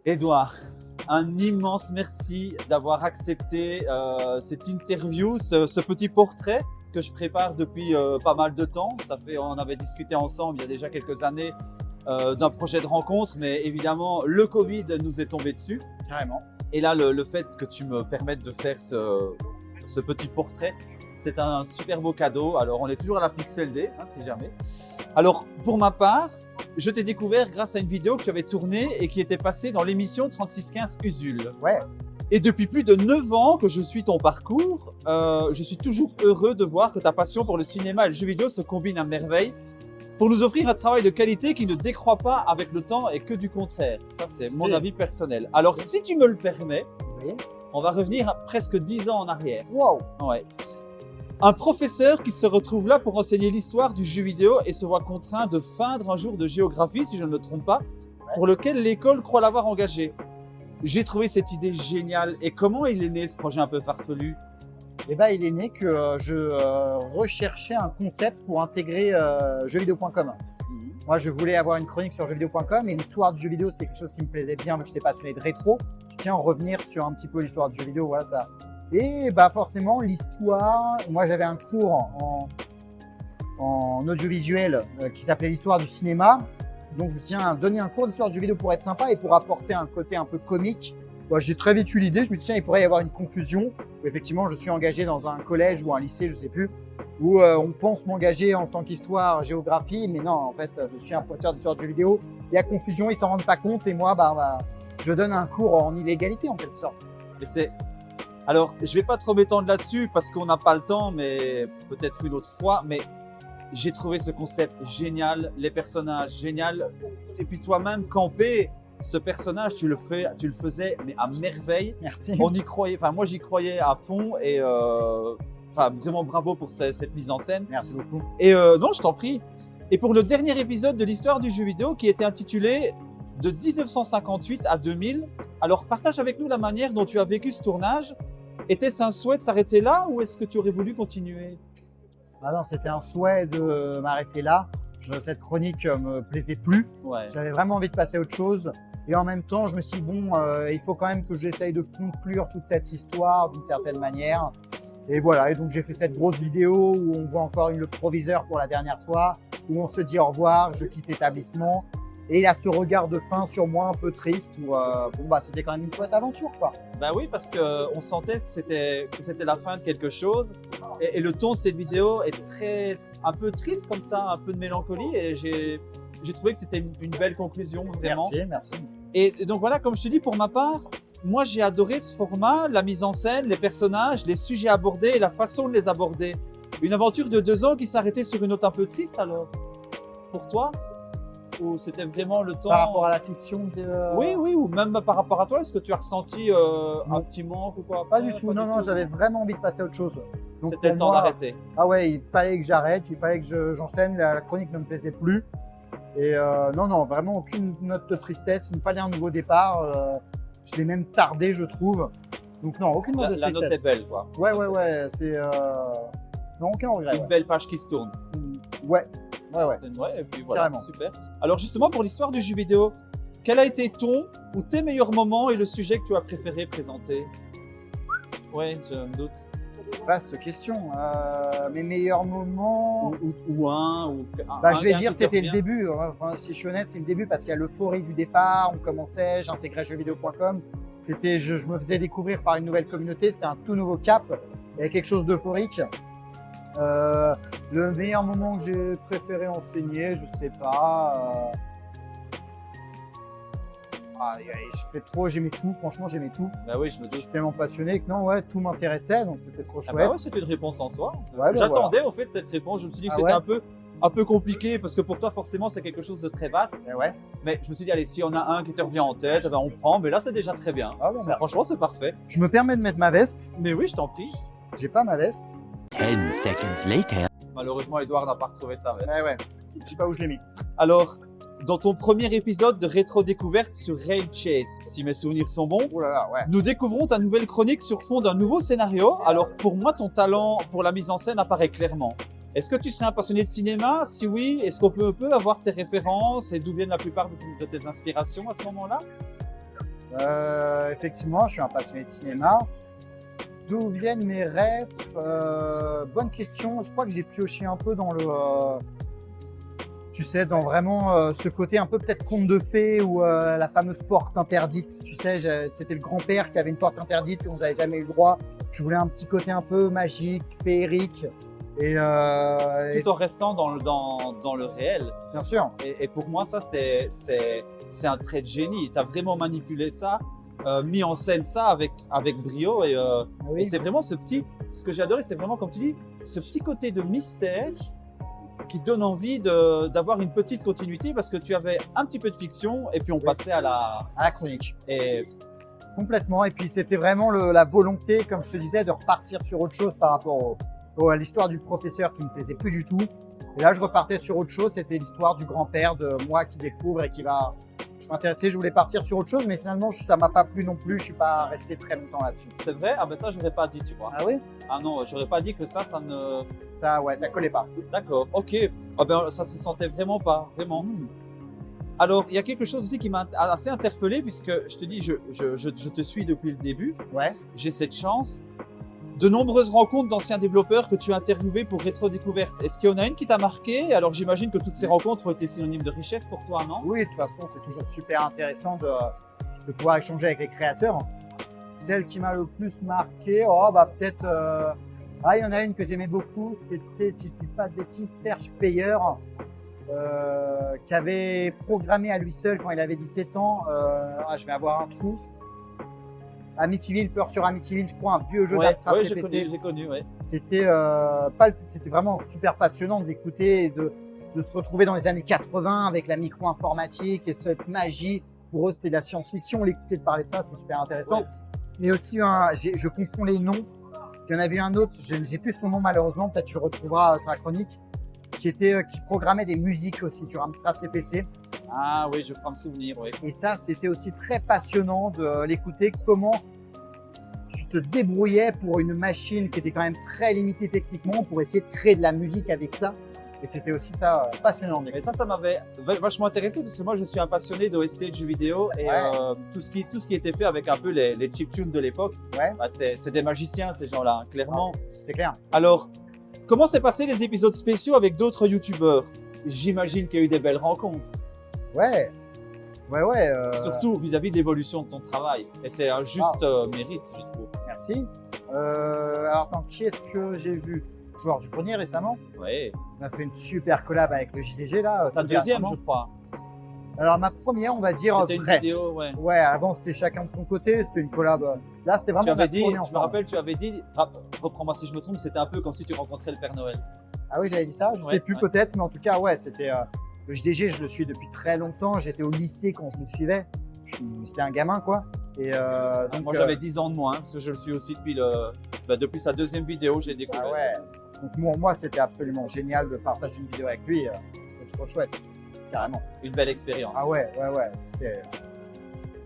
Édouard, un immense merci d'avoir accepté cette interview, ce petit portrait que je prépare depuis pas mal de temps. On avait discuté ensemble il y a déjà quelques années d'un projet de rencontre, mais évidemment le Covid nous est tombé dessus. Carrément. Et là, le fait que tu me permettes de faire ce petit portrait, c'est un super beau cadeau. Alors, on est toujours à la Pixel D, hein, si jamais. Alors, pour ma part, je t'ai découvert grâce à une vidéo que tu avais tournée et qui était passée dans l'émission 3615 Usul. Ouais. Et depuis plus de 9 ans que je suis ton parcours, je suis toujours heureux de voir que ta passion pour le cinéma et le jeu vidéo se combinent à merveille pour nous offrir un travail de qualité qui ne décroît pas avec le temps et que du contraire. Ça, c'est mon avis personnel. Alors, si tu me le permets, Oui. on va revenir à presque 10 ans en arrière. Wow. Ouais. Un professeur qui se retrouve là pour enseigner l'histoire du jeu vidéo et se voit contraint de feindre un jour de géographie, si je ne me trompe pas, pour lequel l'école croit l'avoir engagé. J'ai trouvé cette idée géniale. Et comment il est né, ce projet un peu farfelu? Eh ben, il est né que je recherchais un concept pour intégrer jeuxvideo.com. Moi, je voulais avoir une chronique sur jeuxvideo.com et l'histoire du jeu vidéo, c'était quelque chose qui me plaisait bien, vu que j'étais passionné de rétro. Je tiens à revenir sur un petit peu l'histoire du jeu vidéo, voilà ça. Et bah forcément, l'histoire, moi j'avais un cours en audiovisuel qui s'appelait l'histoire du cinéma. Donc je me suis dit, donner un cours d'histoire du jeu vidéo pour être sympa et pour apporter un côté un peu comique. Bah, j'ai très vite eu l'idée, je me suis dit, il pourrait y avoir une confusion. Où effectivement, je suis engagé dans un collège ou un lycée, je sais plus, où on pense m'engager en tant qu'histoire, géographie, mais non, en fait, je suis un professeur d'histoire du jeu vidéo. Il y a confusion, ils s'en rendent pas compte et moi, je donne un cours en illégalité en quelque sorte. Et c'est... Alors, je vais pas trop m'étendre là-dessus parce qu'on n'a pas le temps, mais peut-être une autre fois. Mais j'ai trouvé ce concept génial, les personnages génial. Et puis toi-même, camper ce personnage, tu le faisais, mais à merveille. Merci. On y croyait, enfin moi j'y croyais à fond et vraiment bravo pour cette mise en scène. Merci beaucoup. Et non, je t'en prie. Et pour le dernier épisode de l'histoire du jeu vidéo qui était intitulé de 1958 à 2000, alors partage avec nous la manière dont tu as vécu ce tournage. Était-ce un souhait de s'arrêter là ou est-ce que tu aurais voulu continuer? Ah non, c'était un souhait de m'arrêter là. Cette chronique me plaisait plus. Ouais. J'avais vraiment envie de passer à autre chose. Et en même temps, je me suis dit, bon, il faut quand même que j'essaye de conclure toute cette histoire d'une certaine manière. Et voilà, et donc j'ai fait cette grosse vidéo où on voit encore le proviseur pour la dernière fois, où on se dit au revoir, je quitte l'établissement. Et il a ce regard de fin sur moi un peu triste où c'était quand même une chouette aventure, quoi. Ben oui, parce qu'on sentait que c'était la fin de quelque chose. Et le ton de cette vidéo est un peu triste comme ça, un peu de mélancolie. Et j'ai trouvé que c'était une belle conclusion, vraiment. Merci, merci. Et donc voilà, comme je te dis, pour ma part, moi j'ai adoré ce format, la mise en scène, les personnages, les sujets abordés et la façon de les aborder. Une aventure de 2 ans qui s'arrêtait sur une note un peu triste alors, pour toi? Ou c'était vraiment le temps… Par rapport à la fiction Oui, ou même par rapport à toi, est-ce que tu as ressenti un petit manque ou quoi? Pas du tout, non, j'avais vraiment envie de passer à autre chose. Donc, c'était le temps d'arrêter. Ah ouais, il fallait que j'arrête, il fallait que j'enchaîne, la chronique ne me plaisait plus. Et non, vraiment aucune note de tristesse, il me fallait un nouveau départ. Je l'ai même tardé, je trouve. Donc non, aucune note de tristesse. La note est belle, quoi. Ouais, c'est… Non, aucun regret. Une belle page qui se tourne. Ouais. Et puis voilà, carrément. Super. Alors justement, pour l'histoire du jeu vidéo, quel a été ton ou tes meilleurs moments et le sujet que tu as préféré présenter? Ouais, je me doute. Vaste question. Mes meilleurs moments… Je je vais dire c'était le début. Enfin, si je suis honnête, c'est le début parce qu'il y a l'euphorie du départ. On commençait, j'intégrais jeuxvideo.com. C'était, je me faisais découvrir par une nouvelle communauté. C'était un tout nouveau cap. Il y avait quelque chose d'euphorique. Le meilleur moment que j'ai préféré enseigner, je sais pas. J'aimais tout, franchement j'aimais tout. Bah oui, je me doute. Je suis tellement passionné que non, ouais, tout m'intéressait, donc c'était trop chouette. Bah ouais, c'était une réponse en soi. Ouais, j'attendais au fait cette réponse, je me suis dit que c'était un peu compliqué parce que pour toi forcément c'est quelque chose de très vaste. Ouais. Mais je me suis dit allez, s'il y en a un qui te revient en tête, on prend, mais là c'est déjà très bien. Franchement c'est parfait. Je me permets de mettre ma veste. Mais oui, je t'en prie. J'ai pas ma veste. 10 seconds later. Malheureusement, Edouard n'a pas retrouvé sa veste. Ouais. Je sais pas où je l'ai mis. Alors, dans ton premier épisode de rétro-découverte sur Rail Chase, si mes souvenirs sont bons, nous découvrons ta nouvelle chronique sur fond d'un nouveau scénario. Alors, pour moi, ton talent pour la mise en scène apparaît clairement. Est-ce que tu serais un passionné de cinéma? Si oui, est-ce qu'on peut avoir tes références et d'où viennent la plupart de tes inspirations à ce moment-là? Effectivement, je suis un passionné de cinéma. D'où viennent mes rêves? Bonne question. Je crois que j'ai pioché un peu dans le, tu sais, dans vraiment ce côté un peu peut-être conte de fées ou la fameuse porte interdite. Tu sais, c'était le grand-père qui avait une porte interdite dont j'avais jamais eu le droit. Je voulais un petit côté un peu magique, féerique. Et Tout en restant dans le réel. bien sûr. Et pour moi, ça, c'est un trait de génie. Tu as vraiment manipulé ça, mis en scène ça avec brio. Et Oui. c'est vraiment ce que j'ai adoré, c'est vraiment, comme tu dis, ce petit côté de mystère qui donne envie d'avoir une petite continuité parce que tu avais un petit peu de fiction et puis on passait à À la chronique. Et Complètement. Et puis c'était vraiment la volonté, comme je te disais, de repartir sur autre chose par rapport à l'histoire du professeur qui me plaisait plus du tout. Et là, je repartais sur autre chose. C'était l'histoire du grand-père de moi qui découvre et qui va m'intéresser. Je voulais partir sur autre chose, mais finalement, ça m'a pas plu non plus. Je suis pas resté très longtemps là-dessus. c'est vrai, ah ben ça, j'aurais pas dit, tu vois. Ah oui? Ah non, j'aurais pas dit que ça ne. Ça, ouais, ça collait pas. D'accord, ok. Ah ben, ça se sentait vraiment pas, vraiment. Alors, il y a quelque chose aussi qui m'a assez interpellé puisque je te dis, je te suis depuis le début. Ouais. J'ai cette chance. De nombreuses rencontres d'anciens développeurs que tu as interviewés pour Rétro Découverte. Est-ce qu'il y en a une qui t'a marqué? Alors, j'imagine que toutes ces rencontres ont été synonymes de richesse pour toi, non? Oui, de toute façon, c'est toujours super intéressant de pouvoir échanger avec les créateurs. Celle qui m'a le plus marqué, peut-être. Il y en a une que j'aimais beaucoup. C'était, si je ne dis pas de bêtises, Serge Payer, qui avait programmé à lui seul quand il avait 17 ans. Je vais avoir un trou. Amityville, Peur sur Amityville, je crois, un vieux jeu d'Amstrad CPC. J'ai connu, ouais. C'était c'était vraiment super passionnant de l'écouter et de se retrouver dans les années 80 avec la micro-informatique et cette magie. Pour eux, c'était de la science-fiction. L'écouter de parler de ça, c'était super intéressant. Ouais. Mais aussi, je confonds les noms. Il y en avait un autre, je n'ai plus son nom malheureusement, peut-être tu le retrouveras sur la chronique, qui programmait des musiques aussi sur Amstrad CPC. Ah oui, je crois me souvenir, oui. Et ça, c'était aussi très passionnant de l'écouter, comment tu te débrouillais pour une machine qui était quand même très limitée techniquement pour essayer de créer de la musique avec ça. Et c'était aussi ça passionnant. Et ça m'avait vachement intéressé parce que moi, je suis un passionné d'OST de jeux vidéo et Ouais. tout ce qui était fait avec un peu les chiptunes de l'époque, Ouais, bah, c'est des magiciens, ces gens-là, clairement. c'est clair. Alors, comment s'est passé les épisodes spéciaux avec d'autres youtubeurs? J'imagine qu'il y a eu des belles rencontres. Ouais. Surtout vis-à-vis de l'évolution de ton travail. Et c'est un juste mérite, je trouve. Merci. Alors, attends, qui est-ce que j'ai vu? Joueur du grenier récemment. Oui. On a fait une super collab avec le JDG là. Ta tout deuxième, dernièrement. je crois. Alors, ma première, on va dire. C'était une vraie. vidéo, ouais. Ouais, avant c'était chacun de son côté, c'était une collab. Là, c'était vraiment Tu on a avais dit, tourné je me ensemble. rappelle, tu avais dit, reprends-moi si je me trompe, c'était un peu comme si tu rencontrais le Père Noël. Ah oui, j'avais dit ça, je Ouais, sais plus ouais. peut-être, mais en tout cas, ouais, c'était le JDG, je le suis depuis très longtemps. J'étais au lycée quand je le suivais. J'étais un gamin, quoi. Et donc, Moi, j'avais 10 ans de moins, parce que je le suis aussi depuis sa deuxième vidéo, j'ai découvert. ah ouais. Donc moi, c'était absolument génial de partager une vidéo avec lui. C'était trop chouette, carrément. Une belle expérience. Ah ouais,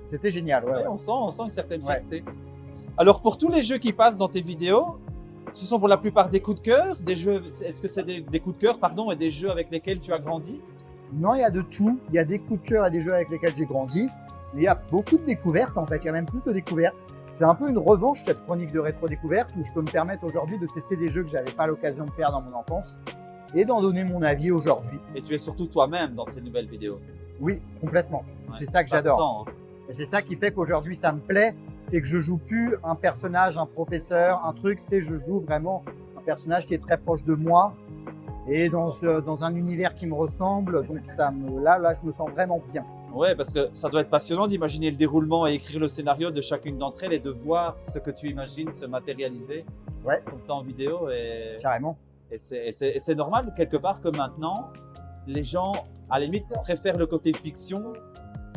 c'était génial, ouais. Ouais, ouais. on sent une certaine Ouais. fierté. Alors, pour tous les jeux qui passent dans tes vidéos, ce sont pour la plupart des coups de cœur, des jeux. Est-ce que c'est des coups de cœur, pardon, et des jeux avec lesquels tu as grandi? Non, il y a de tout. Il y a des coups de cœur et des jeux avec lesquels j'ai grandi. Il y a beaucoup de découvertes, en fait. Il y a même plus de découvertes. C'est un peu une revanche, cette chronique de rétro-découverte, où je peux me permettre aujourd'hui de tester des jeux que j'avais pas l'occasion de faire dans mon enfance et d'en donner mon avis aujourd'hui. Et tu es surtout toi-même dans ces nouvelles vidéos. Oui, complètement. Ouais, C'est ça que se j'adore. sent, hein. Et c'est ça qui fait qu'aujourd'hui, ça me plaît. C'est que je joue plus un personnage, un professeur, un truc. C'est je joue vraiment un personnage qui est très proche de moi et dans un univers qui me ressemble. Donc là, je me sens vraiment bien. Ouais, parce que ça doit être passionnant d'imaginer le déroulement et écrire le scénario de chacune d'entre elles et de voir ce que tu imagines se matérialiser Ouais. comme ça en vidéo. Carrément. Et c'est normal, quelque part, que maintenant, les gens, à la limite, préfèrent le côté fiction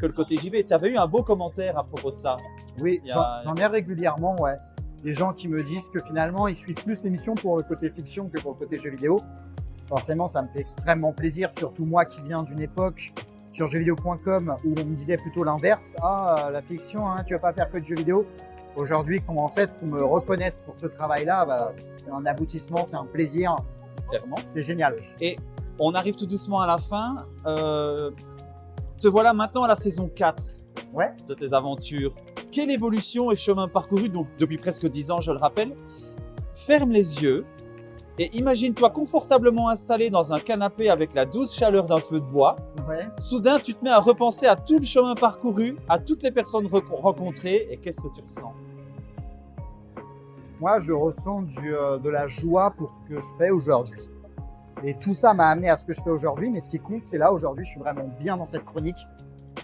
que le côté JV. Tu avais eu un beau commentaire à propos de ça. Oui, Il y a- j'en ai régulièrement, ouais. Des gens qui me disent que finalement, ils suivent plus l'émission pour le côté fiction que pour le côté jeu vidéo. Forcément, ça me fait extrêmement plaisir, surtout moi qui viens d'une époque sur jeuxvideo.com où on me disait plutôt l'inverse. Ah, la fiction, hein, tu vas pas faire que de jeux vidéo. Aujourd'hui, qu'on me reconnaisse pour ce travail-là, bah, c'est un aboutissement, c'est un plaisir. Clairement. C'est génial. On arrive tout doucement à la fin. Te voilà maintenant à la saison 4. Ouais. de tes aventures. Quelle évolution et chemin parcouru, donc depuis presque 10 ans, je le rappelle. Ferme les yeux et imagine-toi confortablement installé dans un canapé avec la douce chaleur d'un feu de bois. Ouais. Soudain, tu te mets à repenser à tout le chemin parcouru, à toutes les personnes rencontrées, et qu'est-ce que tu ressens? Moi, je ressens de la joie pour ce que je fais aujourd'hui. Et tout ça m'a amené à ce que je fais aujourd'hui, mais ce qui compte, c'est là, aujourd'hui, je suis vraiment bien dans cette chronique.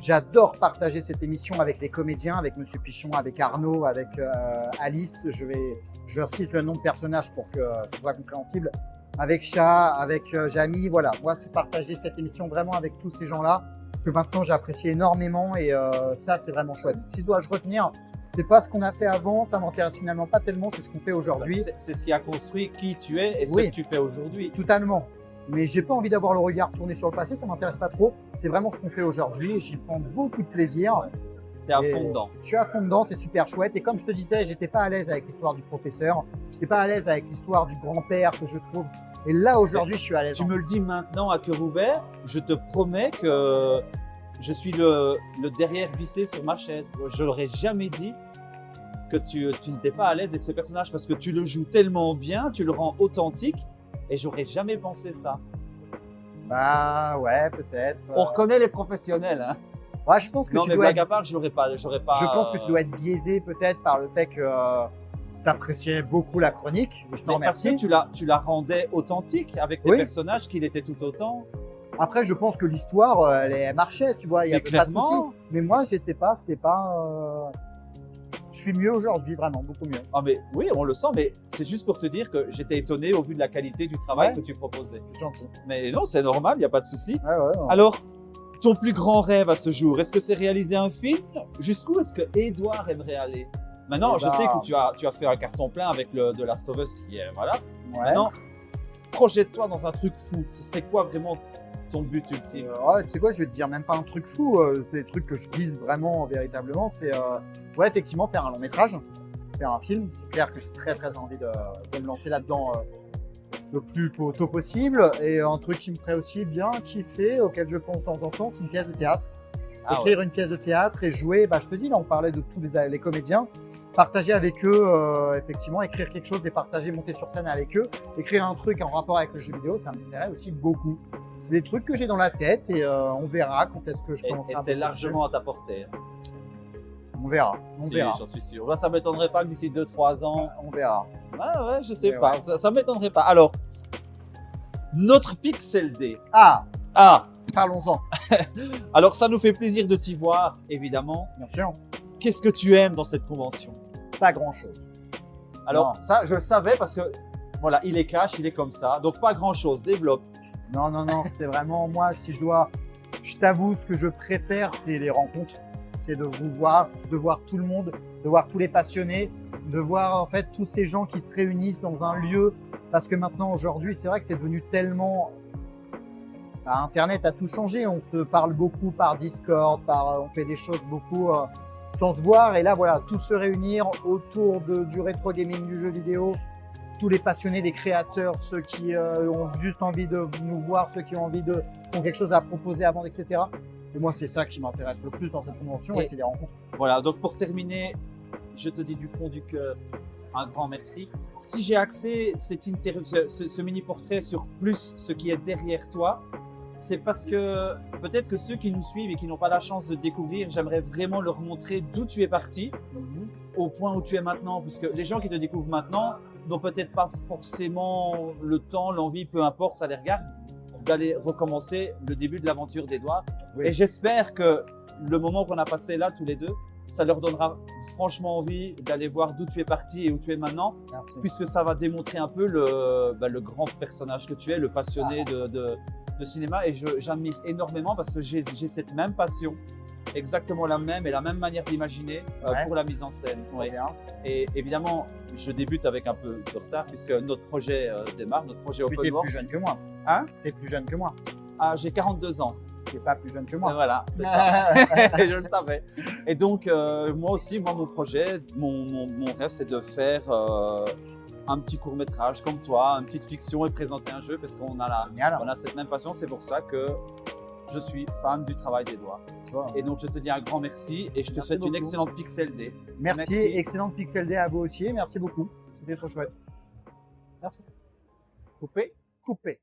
J'adore partager cette émission avec les comédiens, avec Monsieur Pichon, avec Arnaud, avec Alice. Je recite le nom de personnage pour que ce soit compréhensible. Avec Chat, avec Jamy, voilà. Moi, c'est partager cette émission vraiment avec tous ces gens-là que maintenant j'apprécie énormément et ça, c'est vraiment chouette. Si dois-je retenir, c'est pas ce qu'on a fait avant, ça m'intéresse finalement pas tellement, c'est ce qu'on fait aujourd'hui. C'est ce qui a construit qui tu es et Oui. ce que tu fais aujourd'hui. Totalement. Mais j'ai pas envie d'avoir le regard tourné sur le passé, ça m'intéresse pas trop. C'est vraiment ce qu'on fait aujourd'hui et j'y prends beaucoup de plaisir. T'es à Et fond dedans. Je suis à fond dedans, c'est super chouette. Et comme je te disais, j'étais pas à l'aise avec l'histoire du professeur, j'étais pas à l'aise avec l'histoire du grand-père que je trouve. Et là, aujourd'hui, je suis à l'aise. Tu me le dis maintenant à cœur ouvert, je te promets que je suis le derrière vissé sur ma chaise. Je n'aurais jamais dit que tu n'étais pas à l'aise avec ce personnage parce que tu le joues tellement bien, tu le rends authentique et j'aurais jamais pensé ça. Bah ouais, peut-être. On reconnaît les professionnels. Hein. Ouais, je pense que Non, tu mais dois blague être... à part, j'aurais pas. Je pense que tu dois être biaisé peut-être par le fait que tu appréciais beaucoup la chronique. Je t'en Mais parce que remercie. tu la rendais authentique avec tes Oui. personnages qu'il était tout autant. Après, je pense que l'histoire, elle marchait, tu vois, il y Mais avait pas de clairement. souci. Mais moi, c'était pas. Je suis mieux aujourd'hui, vraiment, beaucoup mieux. Ah mais oui, on le sent, mais c'est juste pour te dire que j'étais étonné au vu de la qualité du travail Ouais. que tu proposais. C'est gentil. Mais non, c'est normal, il n'y a pas de souci. Ouais, ouais. ouais. Alors, ton plus grand rêve à ce jour, est-ce que c'est réaliser un film? Jusqu'où est-ce que Edouard aimerait aller? Maintenant, Eh je ben- sais que tu as fait un carton plein avec le The Last of Us qui est, voilà. Ouais. Maintenant, projette-toi dans un truc fou. Ce serait quoi vraiment ton but ultime? Ouais, tu sais quoi, je vais te dire, même pas un truc fou, c'est des trucs que je vise vraiment, véritablement, c'est, ouais, effectivement, faire un long métrage, faire un film, c'est clair que j'ai très très envie de me lancer là-dedans le plus tôt possible, et un truc qui me ferait aussi bien kiffer, auquel je pense de temps en temps, c'est une pièce de théâtre. Ah Écrire une pièce de théâtre et jouer, bah, je te dis, là on parlait de tous les comédiens, partager avec eux, effectivement, écrire quelque chose, les partager, monter sur scène avec eux, écrire un truc en rapport avec le jeu vidéo, ça m'intéresse aussi beaucoup. C'est des trucs que j'ai dans la tête et on verra quand est-ce que je Et commencerai à c'est bosser largement à ta portée. dessus. On verra, on Si, verra, j'en suis sûr. Là, ça ne m'étonnerait pas que d'ici 2-3 ans. on verra. Ah ouais, je sais Mais pas. ouais. Ça ne m'étonnerait pas. Alors, notre Pixel D. Ah, Ah, parlons-en, alors ça nous fait plaisir de t'y voir, évidemment. bien sûr, Qu'est-ce que tu aimes dans cette convention? pas grand-chose. Alors Non. ça, je le savais parce que voilà, il est cash, il est comme ça. Donc pas grand-chose, développe. Non, non, non, c'est vraiment, moi, si je t'avoue, ce que je préfère, c'est les rencontres. C'est de vous voir, de voir tout le monde, de voir tous les passionnés, de voir en fait tous ces gens qui se réunissent dans un lieu. Parce que maintenant, aujourd'hui, c'est vrai que c'est devenu tellement... Bah, Internet a tout changé. On se parle beaucoup par Discord, on fait des choses beaucoup sans se voir. Et là, voilà, tous se réunir autour du rétro gaming, du jeu vidéo. Tous les passionnés, les créateurs, ceux qui ont juste envie de nous voir, ceux qui ont envie qui ont quelque chose à proposer à vendre, etc. Et moi, c'est ça qui m'intéresse le plus dans cette convention, et c'est les rencontres. Voilà, donc pour terminer, je te dis du fond du cœur un grand merci. Si j'ai axé cette interview, ce mini-portrait sur plus ce qui est derrière toi, c'est parce que peut-être que ceux qui nous suivent et qui n'ont pas la chance de te découvrir, j'aimerais vraiment leur montrer d'où tu es parti, au point où tu es maintenant, puisque les gens qui te découvrent maintenant n'ont peut-être pas forcément le temps, l'envie, peu importe, ça les regarde, d'aller recommencer le début de l'aventure d'Edouard. Oui. Et j'espère que le moment qu'on a passé là, tous les deux, ça leur donnera franchement envie d'aller voir d'où tu es parti et où tu es maintenant, Merci. puisque ça va démontrer un peu le grand personnage que tu es, le passionné de cinéma. Et j'admire énormément parce que j'ai cette même passion, exactement la même et la même manière d'imaginer Ouais. pour la mise en scène. Très bien. Et évidemment, je débute avec un peu de retard puisque notre projet démarre, notre projet Puis Open t'es World. plus jeune que moi. Hein? T'es plus jeune que moi. Ah, j'ai 42 ans. T'es pas plus jeune que Et moi. voilà, c'est ça. Je le savais. Et donc, moi aussi, mon projet, mon rêve, c'est de faire un petit court-métrage comme toi, une petite fiction et présenter un jeu parce qu'on a Génial. on a cette même passion. C'est pour ça que je suis fan du travail d'Edouard. Et donc, je te dis un grand merci et je te Merci souhaite une beaucoup. excellente Pixel Day. Merci, Merci. excellente Pixel Day à vous aussi. Merci beaucoup. C'était trop chouette. Merci. Coupé. Coupé.